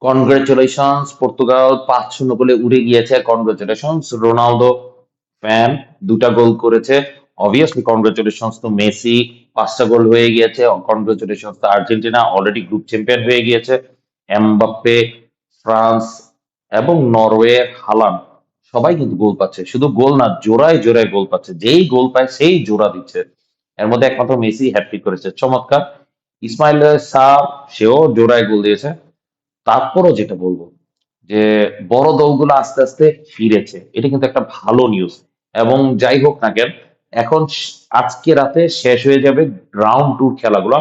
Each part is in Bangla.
কনগ্রেচুলেশনস, পর্তুগাল 5-0 গোলে উড়ে গিয়েছে। কনগ্রেচুলেশনস, রোনালদো ফ্যান 2টা গোল করেছে। অবভিয়াসলি কনগ্রেচুলেশনস তো মেসি, 5টা গোল হয়ে গিয়েছে। কনগ্রেচুলেশনস তো আর্জেন্টিনা অলরেডি গ্রুপ চ্যাম্পিয়ন হয়ে গিয়েছে। এমবাপ্পে, ফ্রান্স এবং নরওয়ে, হালান্ড সবাই কিন্তু গোল পাচ্ছে। শুধু গোল না, জোড়ায় জোড়ায় গোল পাচ্ছে। যেই গোল পায় সেই জোড়া দিচ্ছে। এর মধ্যে একমাত্র মেসি হ্যাটট্রিক করেছে, চমৎকার। ইসমাইল সাহ, সেও জোড়ায় গোল দিয়েছে। তারপরও যেটা বলবো যে বড় দলগুলো আস্তে আস্তে ফিরেছে, এটা কিন্তু একটা ভালো নিউজ। এবং যাই হোক না কেন, এখন আজকে রাতে শেষ হয়ে যাবে রাউন্ড টুর খেলাগুলো।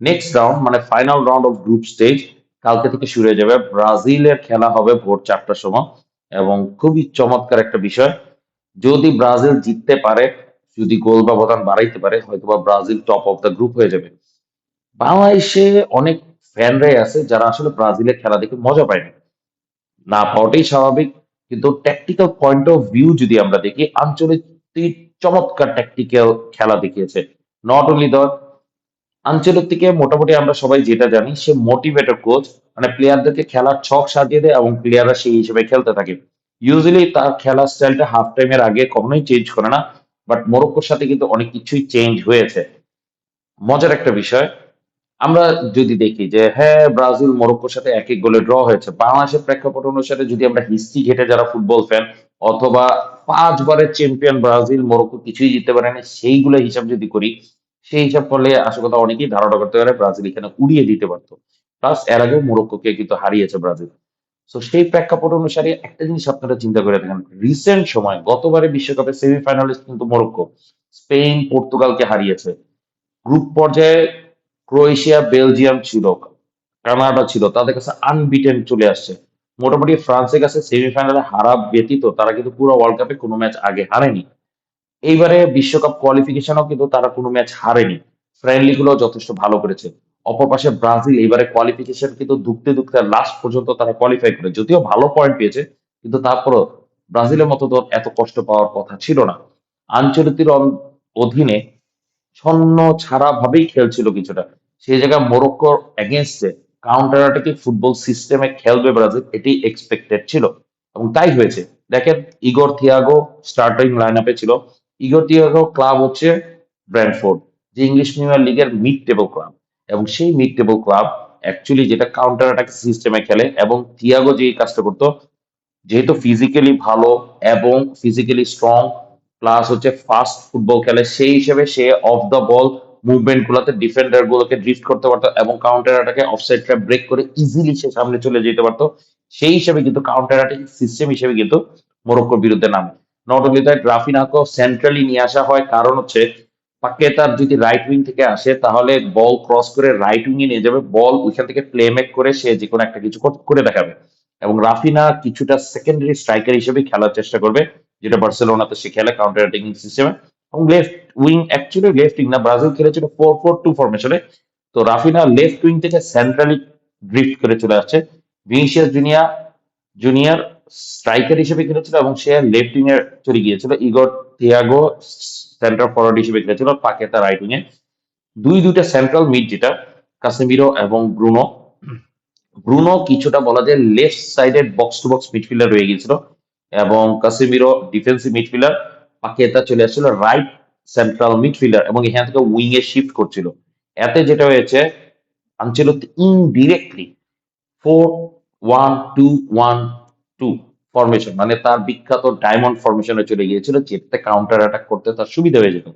নেক্সট রাউন্ড মানে final round of group stage কালকে থেকে শুরু হয়ে যাবে। ব্রাজিলের খেলা হবে ভোর 4টার সময়। এবং খুবই চমৎকার একটা বিষয়, যদি ব্রাজিল জিততে পারে, যদি গোল ব্যবধান বাড়াইতে পারে, হয়তোবা Brazil top of the group হয়ে যাবে। বাংলাদেশে অনেক ফ্যানরাই আছে যারা আসলে ব্রাজিলের খেলা দেখে মজা পায় না, না পাওয়াটাই স্বাভাবিক। কিন্তু ট্যাকটিক্যাল পয়েন্ট অফ ভিউ যদি আমরা দেখি, আঞ্চলিক চমৎকার ট্যাকটিক্যাল খেলা দেখিয়েছে। নট অনলি দ্য আঞ্চলিককে, মোটামুটি আমরা সবাই যেটা জানি, সে মোটিভেটর কোচ। মানে প্লেয়ারদেরকে খেলার ছক সাজিয়ে দেয় এবং প্লেয়াররা সেই হিসেবে খেলতে থাকে। ইউজুয়ালি তার খেলার স্টাইলটা হাফ টাইমের আগে কখনোই চেঞ্জ করে না। বাট মরক্কোর সাথে কিন্তু অনেক কিছুই চেঞ্জ হয়েছে। মজার একটা বিষয়, আমরা যদি দেখি যে হ্যাঁ ব্রাজিল মরক্কোর সাথে 1-1 গোলে ড্র হয়েছে, বাংলাদেশের প্রেক্ষাপট অনুসারে যদি আমরা হিস্ট্রি ঘেটে যারা ফুটবল ফ্যান, অথবা 5 বারের চ্যাম্পিয়ন ব্রাজিল মরক্কো কিছুই জিততে পারেনি সেইগুলো হিসাব যদি করি, সেই হিসাব করলে আসল কথা অনেকেই ধারণা করতে পারে ব্রাজিল এখানে উড়িয়ে দিতে পারতো। প্লাস এর আগেও মরক্কোকে কিন্তু হারিয়েছে ব্রাজিল। তো সেই প্রেক্ষাপট অনুসারে একটা জিনিস আপনারা চিন্তা করে দেখেন, রিসেন্ট সময় গতবারে বিশ্বকাপের সেমিফাইনালিস্ট কিন্তু মরক্কো স্পেন পর্তুগালকে হারিয়েছে। গ্রুপ পর্যায়ে ক্রোয়েশিয়া, বেলজিয়াম ছিল, কানাডা ছিল, তাদের কাছে আনবিটেন চলে আসছে। মোটামুটি ফ্রান্সের কাছে সেমিফাইনালে হারা ব্যতীত তারা কিন্তু পুরো ওয়ার্ল্ড কাপে কোনো ম্যাচ আগে হারেনি। এইবারে বিশ্বকাপ কোয়ালিফিকেশনও কিন্তু তারা কোনো ম্যাচ হারেনি। ফ্রেন্ডলি গুলো যথেষ্ট ভালো করেছে। অপর পাশে ব্রাজিল এবারে কোয়ালিফিকেশন কিন্তু ধুকতে ধুকতে লাস্ট পর্যন্ত তারা কোয়ালিফাই করে, যদিও ভালো পয়েন্ট পেয়েছে, কিন্তু তারপরও ব্রাজিলের মতো তো এত কষ্ট পাওয়ার কথা ছিল না। আঞ্চলিকের অধীনে ছন্ন ছাড়া ভাবেই খেলছিল কিছুটা। সেই জায়গায় মরক্কোর এগেনস্টে কাউন্টার অ্যাটাকিং ফুটবল সিস্টেমে খেলবে ব্রাজিল, এটি এক্সপেক্টেড ছিল এবং তাই হয়েছে। দেখেন, ইগর থিয়াগো স্টার্টিং লাইন আপে ছিল। ইগর থিয়াগো ক্লাব হচ্ছে ব্র্যান্ডফোর্ড, যে ইংলিশ প্রিমিয়ার লিগের মিড টেবল ক্লাব। এবং সেই মিড টেবল ক্লাব অ্যাকচুয়ালি যেটা কাউন্টার অ্যাটাক সিস্টেমে খেলে, এবং থিয়াগো যে কাজটা করতো, যেহেতু ফিজিক্যালি ভালো এবং ফিজিক্যালি স্ট্রং, প্লাস হচ্ছে ফাস্ট ফুটবল খেলে, সেই হিসেবে সে অফ দ্য বল মুভমেন্ট গুলোতে ডিফেন্ডার গুলোকে ড্রিফট করতে পারতো এবং কাউন্টার অ্যাটাকে অফসাইড ট্র্যাপ ব্রেক করে ইজিলি সে সামনে চলে যেতে পারতো। সেই হিসেবে কিন্তু কাউন্টার অ্যাটাক সিস্টেম হিসেবে কিন্তু মরক্কোর বিরুদ্ধে নামে। নট অনলি দ্যাট, রাফিনাকে সেন্ট্রালি নিয়ে আসা হয়, কারণ হচ্ছে পাকেতার যদি রাইট উইং থেকে আসে তাহলে বল ক্রস করে রাইট উইং এ নিয়ে যাবে, বল ওইখান থেকে প্লে মেক করে সে যে কোনো একটা কিছু করে দেখাবে। এবং রাফিনা কিছুটা সেকেন্ডারি স্ট্রাইকার হিসেবে খেলার চেষ্টা করবে, যেটা বার্সেলোনাতে সে খেলে কাউন্টার অ্যাটাকিং সিস্টেমে। এবং left wing, actually left wing না, ব্রাজিল খেলেছিল 4-4-2 ফরমেশনে। তো রাফিনা লেফট উইং থেকে সেন্ট্রালি ড্রিফট করে চলে আসছে। ভিনিসিয়াস জুনিয়র স্ট্রাইকার হিসেবে খেলেছিল এবং সে লেফট উইং এ চলে গিয়েছিল। ইগর থিয়াগো সেন্টার ফরওয়ার্ড হিসেবে খেলেছিল, পাকেতা রাইট উইং এ। দুইটা সেন্ট্রাল মিড, যেটা কাসেমিরো এবং ব্রুনো। ব্রুনো কিছুটা বলা যায় লেফট সাইডের বক্স টু বক্স মিডফিল্ডার রয়ে গিয়েছিল, এবং কাসেমিরো ডিফেন্সিভ মিডফিল্ডার। পাকেতা চলে আসছিল রাইট সেন্ট্রাল মিডফিল্ডার এবং এখান থেকে উইং এ শিফট করছিল। এতে যেটা হয়েছে, আনচেলত্তি ইনডিরেক্টলি 4-1-2-1-2 ফরমেশন, মানে তার বিখ্যাত ডায়মন্ড ফরমেশনে চলে গিয়েছিল, যেটাতে কাউন্টার অ্যাটাক করতে তার সুবিধা হয়ে যেত।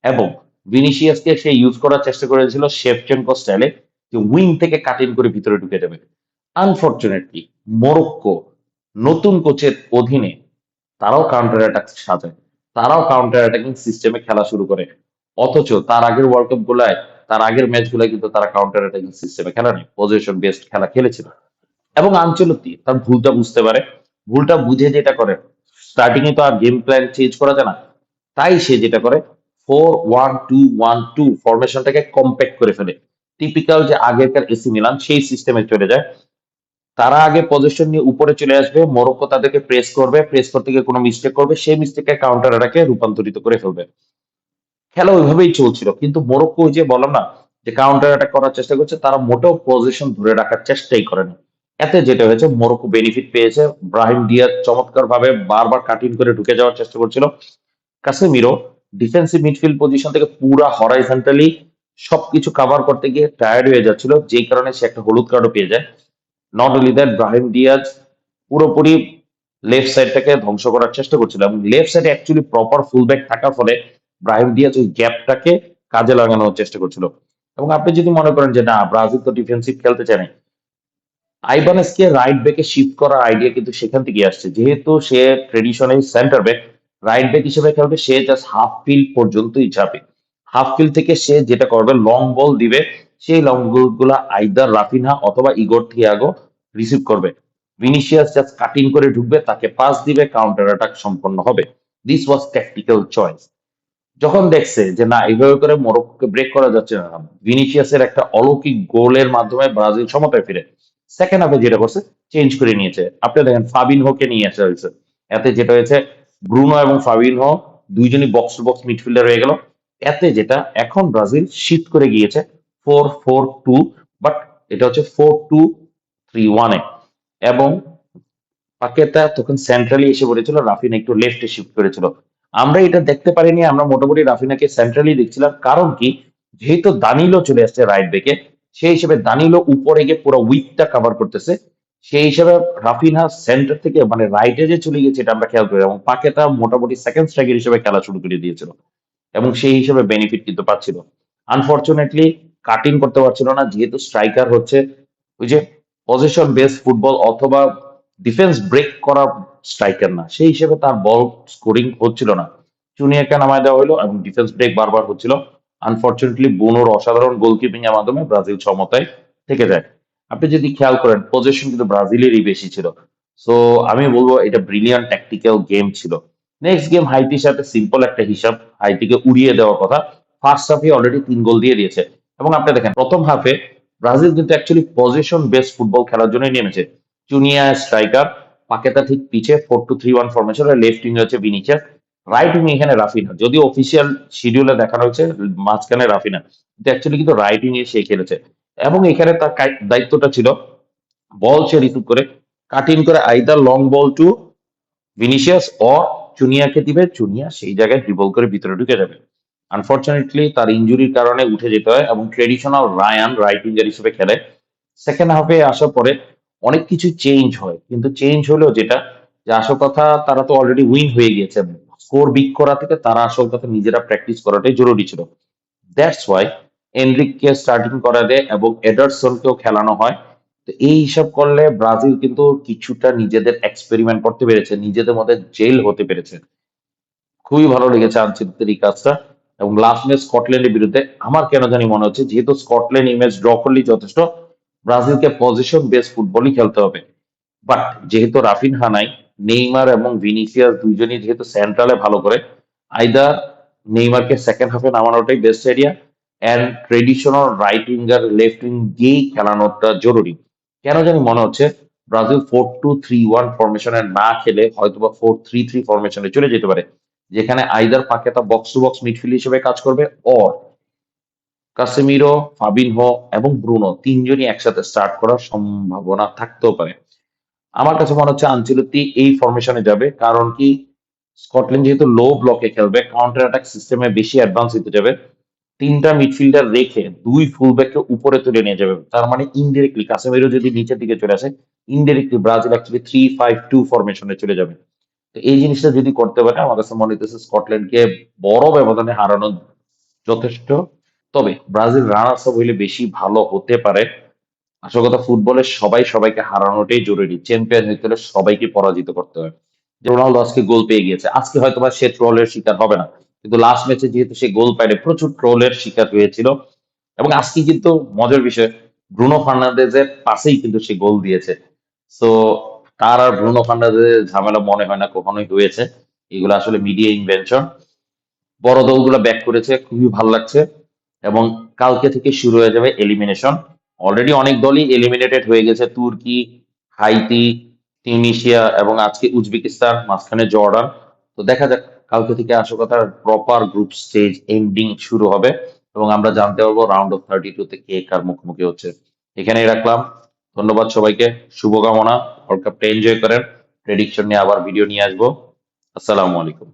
এবং ভিনিসিয়াসকে সে ইউজ করার চেষ্টা করেছিল শেভচেনকো স্টাইলে, যে উইং থেকে কাট ইন করে ভিতরে ঢুকে যাবে। আনফরচুনেটলি মরক্কো নতুন কোচের অধীনে তারাও কাউন্টার অ্যাটাক সাজায়, তারাও কাউন্টার অ্যাটাকিং সিস্টেমে খেলা শুরু করে। অথচ তার আগের ওয়ার্ল্ড কাপ গুলায়, তার আগের ম্যাচ গুলায় কিন্তু তারা কাউন্টার অ্যাটাকিং সিস্টেমে খেলা নেই, পজিশন বেসড খেলা খেলেছিল। এবং আঞ্চলতি তার ভুলটা বুঝতে পারে, ভুলটা বুঝে যেটা করে, স্টার্টিং এ তো আর গেম প্ল্যান চেঞ্জ করা যায় না, তাই সে যেটা করে 4-1-2-1-2 ফরমেশনটাকে কম্প্যাক্ট করে ফেলে। টিপিক্যাল যে আগেরকার এসি মিলান সেই সিস্টেমে চলে যায়। তারা আগে পজিশন নিয়ে উপরে চলে আসবে, মরক্কো তাদেরকে প্রেস করবে, প্রেস করতে গিয়ে কোনো মিস্টেক করবে, সেই মিস্টেককে কাউন্টার অ্যাটাকে রূপান্তরিত করে ফেলবে। খেলা ওইভাবেই চলছিল, কিন্তু মরক্কো ওই যে বললাম না, যে কাউন্টার অ্যাটাক করার চেষ্টা করছে, তারা মোটেও পজিশন ধরে রাখার চেষ্টাই করেনি। এতে যেটা হয়েছে মরক্কো বেনিফিট পেয়েছে। ব্রাহিম ডিয়াজ চমৎকার ভাবে বারবার কাটিং করে ঢুকে যাওয়ার চেষ্টা করছিল। কাসেমিরো ডিফেন্সিভ মিডফিল্ড পজিশন থেকে পুরা হরাইজন্টালি সবকিছু কভার করতে গিয়ে টায়ার্ড হয়ে যাচ্ছিল, যেই কারণে সে একটা হলুদ কার্ডও পেয়ে যায়। Not only that, Brahim Diaz পুরোপুরি লেফট সাইডটাকে ধ্বংস করার চেষ্টা করছিল এবং লেফট সাইডে অ্যাকচুয়ালি প্রপার ফুলব্যাক থাকার ফলে ব্রাহিম ডিয়াজ ওই গ্যাপটাকে কাজে লাগানোর চেষ্টা করছিল। এবং আপনি যদি মনে করেন যে না, ব্রাজিল তো ডিফেন্সিভ খেলতে চায় না, আইবানেসকে রাইট ব্যাকে শিফট করার আইডিয়া কিন্তু সেখান থেকে আসছে। যেহেতু সে traditional centre back, right back হিসেবে খেলবে, সে জাস্ট হাফ ফিল্ড পর্যন্তই যাবে। হাফ ফিল্ড থেকে সে যেটা করবে লং বল দিবে, সেই লং বল গুলা আইদার রাফিনহা অথবা ইগোর থিয়াগো রিসিভ করবে। ভিনিসিয়াস জাস্ট কাটিং করে ঢুকবে, তাকে পাস দিবে, কাউন্টার অ্যাটাক সম্পন্ন হবে। This was tactical choice. যখন দেখছে যে না, এইভাবে করে মরক্কোকে ব্রেক করা যাচ্ছে না, ভিনিসিয়াসের একটা অলৌকিক গোলের মাধ্যমে ব্রাজিল সমতায় ফিরে সেকেন্ড হাফে যেটা করছে, চেঞ্জ করে নিয়েছে। আপনি দেখেন ফাবিনহোকে নিয়ে আসা হয়েছে। এতে যেটা হয়েছে, ব্রুনো এবং ফাবিনহো দুইজনই বক্স টু বক্স মিডফিল্ডার হয়ে গেল। এতে যেটা, এখন ব্রাজিল শিফট করে গিয়েছে 4-4-2, বাট এটা হচ্ছে 4-2-3-1 এবং পাকেতা তখন সেন্ট্রালি এসে পড়েছিল, রাফিনা একটু লেফটে শিফট করেছিল। আমরা এটা দেখতে পারিনি, আমরা মোটামুটি রাফিনাকে সেন্ট্রালি দেখছিলাম। কারণ কি, যেহেতু দানিলো চলে আসছে রাইট ব্যাকে, সেই হিসেবে দানিলো উপরে গিয়ে পুরো উইকটা কভার করতেছে। সেই হিসেবে রাফিনা সেন্টার থেকে মানে রাইটে যে চলে গেছে, এটা আমরা খেয়াল করি এবং পাকেতা মোটামুটি সেকেন্ড স্ট্রাইকার হিসেবে খেলা শুরু করে দিয়েছিল এবং সেই হিসেবে বেনিফিট কিন্তু পাচ্ছিল। আনফরচুনেটলি কাটিং করতে পারছিল না, যেহেতু স্ট্রাইকার হচ্ছে ওই যে পজিশন বেস ফুটবল অথবা ডিফেন্স ব্রেক করা স্ট্রাইকার না, সেই হিসেবে তার বল স্কোরিং হচ্ছিল না। চুনিয়াকে নামায় দেওয়া হলো এবং ডিফেন্স ব্রেক বারবার হচ্ছিল। আনফরচুনেটলি বুনোর অসাধারণ গোলকিপিং এর মাধ্যমে ব্রাজিল সমতায় থেকে যায়। আপনি যদি খেয়াল করেন, পজিশন কিন্তু ব্রাজিলেরই বেশি ছিল। সো আমি বলবো এটা ব্রিলিয়ান্ট ট্যাকটিক্যাল গেম ছিল। নেক্সট গেম হাইতির সাথে সিম্পল একটা হিসাব, হাইতিকে উড়িয়ে দেওয়ার কথা। ফার্স্ট হাফে অলরেডি 3 গোল দিয়ে দিয়েছে এবং আপনি দেখেন প্রথম হাফে ব্রাজিল কিন্তু অ্যাকচুয়ালি পজিশন বেস ফুটবল খেলার জন্য নেমেছে। চুনিয়া স্ট্রাইকার, পাকেতা ঠিক পিছে 4-2-3-1 ফরমেশন, লেফট উইং হচ্ছে ভিনিসিয়াস, রাইট উইং এখানে রাফিনা। যদিও অফিসিয়াল শিডিউলে দেখানো হয়েছে মাঝখানে রাফিনা, কিন্তু অ্যাকচুয়ালি কিন্তু রাইট উইং এ সে খেলেছে। এবং এখানে তার দায়িত্বটা ছিল বল সে রিসিভ করে কাটিং করে either long ball to Vinicius অ চুনিয়াকে দিবে, চুনিয়া সেই জায়গায় ড্রিবল করে ভিতরে ঢুকে যাবে। আনফরচুনেটলি তার ইনজুরির কারণে উঠে যেতে হয় এবং ট্রেডিশনাল রায়ান রাইট উইঙ্গার হিসেবে খেলে। সেকেন্ড হাফে আসার পরে অনেক কিছু চেঞ্জ হয়, কিন্তু চেঞ্জ হলেও যেটা, যে আসল কথা, তারা তো অলরেডি উইন হয়ে গিয়েছে। স্কোর বিগ করা থেকে তারা আসল কথা নিজেরা প্র্যাকটিস করাটাই জরুরি ছিল। দ্যাটস ওয়াই এনরিককে স্টার্টিং করা দেয় এবং এডারসনকেও খেলানো হয়। তো এই হিসাব করলে ব্রাজিল কিন্তু কিছুটা নিজেদের এক্সপেরিমেন্ট করতে পেরেছে, নিজেদের মধ্যে জেল হতে পেরেছে। খুবই ভালো লেগেছে আনচেলত্তির এই কাজটা। এবং লাস্ট ম্যাচ স্কটল্যান্ডের বিরুদ্ধে আমার কেন জানি মনে হচ্ছে, যেহেতু স্কটল্যান্ড এই ম্যাচ ড্র করলেই যথেষ্ট, ব্রাজিলকে পজিশন বেস ফুটবলই খেলতে হবে। বাট যেহেতু রাফিনহা নাই, নেইমার এবং ভিনিসিয়াস দুইজনই যেহেতু সেন্ট্রালে ভালো করে, আইদার নেইমারকে সেকেন্ড হাফে নামানোটাই best idea and traditional right winger left wing দিয়েই খেলানোটা জরুরি। কেন জানি মনে হচ্ছে ব্রাজিল 4-2-3-1 ফরমেশনে না খেলে হয়তোবা 4-3-3 ফরমেশনে চলে যেতে পারে, যেখানে either Paqueta box to box midfield হিসেবে কাজ করবে, অর কাসেমিরো, ফাবিনহো এবং ব্রুনো তিনজনই একসাথে স্টার্ট করার সম্ভাবনা থাকতেও পারে। আমার কাছে মনে হচ্ছে আনচেলত্তি এই ফরমেশনে যাবে। কারণ কি, স্কটল্যান্ড যেহেতু লো ব্লকে খেলবে, কাউন্টার অ্যাটাক সিস্টেমে বেশি অ্যাডভান্স হতে যাবে, তিনটা মিডফিল্ডার রেখে দুই ফুলব্যাককে উপরে তুলে নিয়ে যাবে। তার মানে ইনডিরেক্টলি কাসেমিরো যদি নিচের দিকে চলে আসে, ইনডিরেক্টলি ব্রাজিল অ্যাকচুয়ালি 3-5-2 ফরমেশনে চলে যাবে। তো এই জিনিসটা যদি করতে পারে, আমার কাছে মনে হইতেছে স্কটল্যান্ডকে বড় ব্যবধানে হারানো যথেষ্ট। তবে ব্রাজিল রানার্স আপ হইলে বেশি ভালো হতে পারে। আসল কথা, ফুটবলে সবাই সবাইকে হারানোটাই জরুরি। চ্যাম্পিয়ন হইতে হলে সবাইকে পরাজিত করতে হয়। যে রোনালদো আজকে গোল পেয়ে গিয়েছে, আজকে হয়তো বা সে ট্রোলের শিকার হবে না, কিন্তু লাস্ট ম্যাচে যেহেতু সে গোল পাইলে প্রচুর ট্রোলের শিকার হয়েছিল। এবং আজকে কিন্তু মজার বিষয়, ব্রুনো ফার্নান্দেজের পাশেই কিন্তু সে গোল দিয়েছে। সো তার আর ব্রুনো ফার্নান্দেজের ঝামেলা মনে হয় না কখনোই হয়েছে। এগুলো আসলে মিডিয়া ইনভেনশন। বড় দলগুলো ব্যাক করেছে, খুবই ভালো লাগছে। এবং কালকে থেকে শুরু হয়ে যাবে এলিমিনেশন। অলরেডি অনেক দলই এলিমিনেটেড হয়ে গেছে, তুর্কি, হাইতি, তিউনিসিয়া এবং আজকে উজবেকিস্তান, মাঝখানে জর্ডান। তো দেখা যাক, কালকে থেকে আসল কথা প্রপার গ্রুপ স্টেজ এন্ডিং শুরু হবে এবং আমরা জানতে পারবো রাউন্ড অফ 32 তে কে কার মুখোমুখি হচ্ছে। এখানেই রাখলাম। ধন্যবাদ সবাইকে, শুভকামনা। ওয়ার্ল্ড কাপটা এনজয় করেন। প্রেডিকশন নিয়ে আবার ভিডিও নিয়ে আসবো। আসসালামু আলাইকুম।